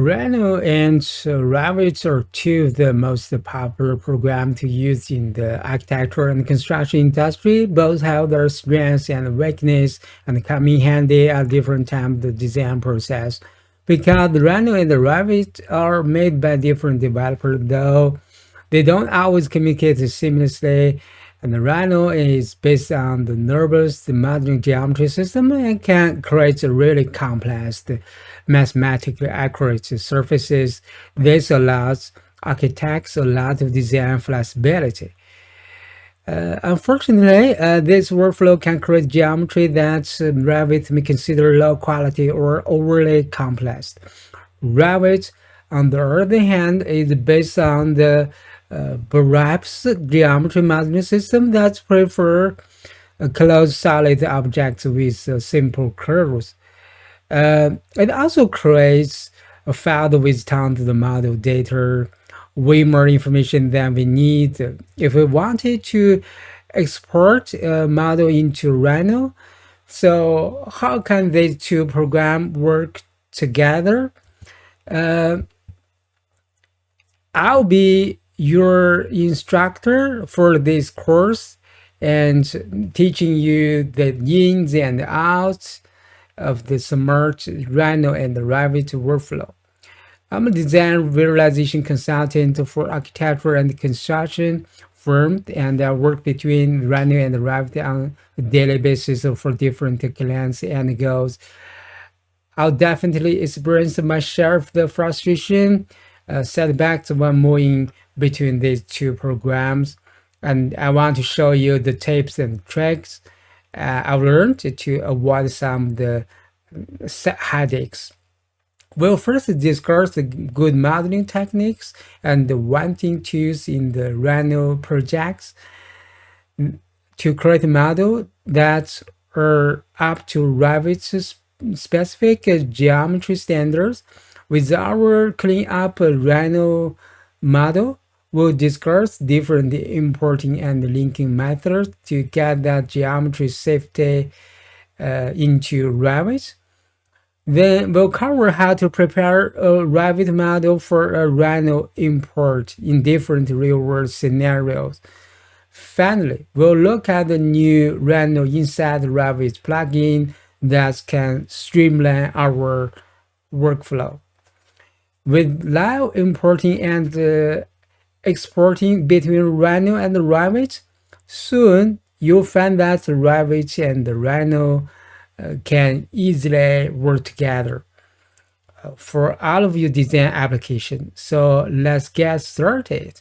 Rhino and Revit are two of the most popular programs to use in the architecture and construction industry. Both have their strengths and weaknesses and come in handy at different times of the design process. Because the Rhino and the Revit are made by different developers, though they don't always communicate seamlessly. And the Rhino is based on the nervous, the modeling geometry system and can create a really complex, mathematically accurate surfaces. This allows architects a lot of design flexibility. Unfortunately, this workflow can create geometry that Revit may consider low quality or overly complex. Revit, on the other hand, is based on the perhaps geometry management system that prefer closed solid objects with simple curves. It also creates a file with tons of the model data, way more information than we need. If we wanted to export a model into Rhino, so how can these two programs work together? Uh, I'll be your instructor for this course and teaching you the ins and outs of the smart Rhino and the Revit workflow. I'm a design visualization consultant for architecture and construction firm, and I work between Rhino and Revit on a daily basis for different clients and goals. I'll definitely experience my share of the frustration, setbacks when moving between these two programs. And I want to show you the tips and tricks I've learned to avoid some of the headaches. We'll first discuss the good modeling techniques and the wanting to use in the Rhino projects to create a model that are up to Revit's specific geometry standards. With our clean up Rhino model, we'll discuss different importing and linking methods to get that geometry safety into Revit. Then we'll cover how to prepare a Revit model for a Rhino import in different real-world scenarios. Finally, we'll look at the new Rhino Inside Revit plugin that can streamline our workflow. With live importing and exporting between Rhino and Revit, soon you'll find that Revit and the Rhino can easily work together for all of your design applications. So let's get started.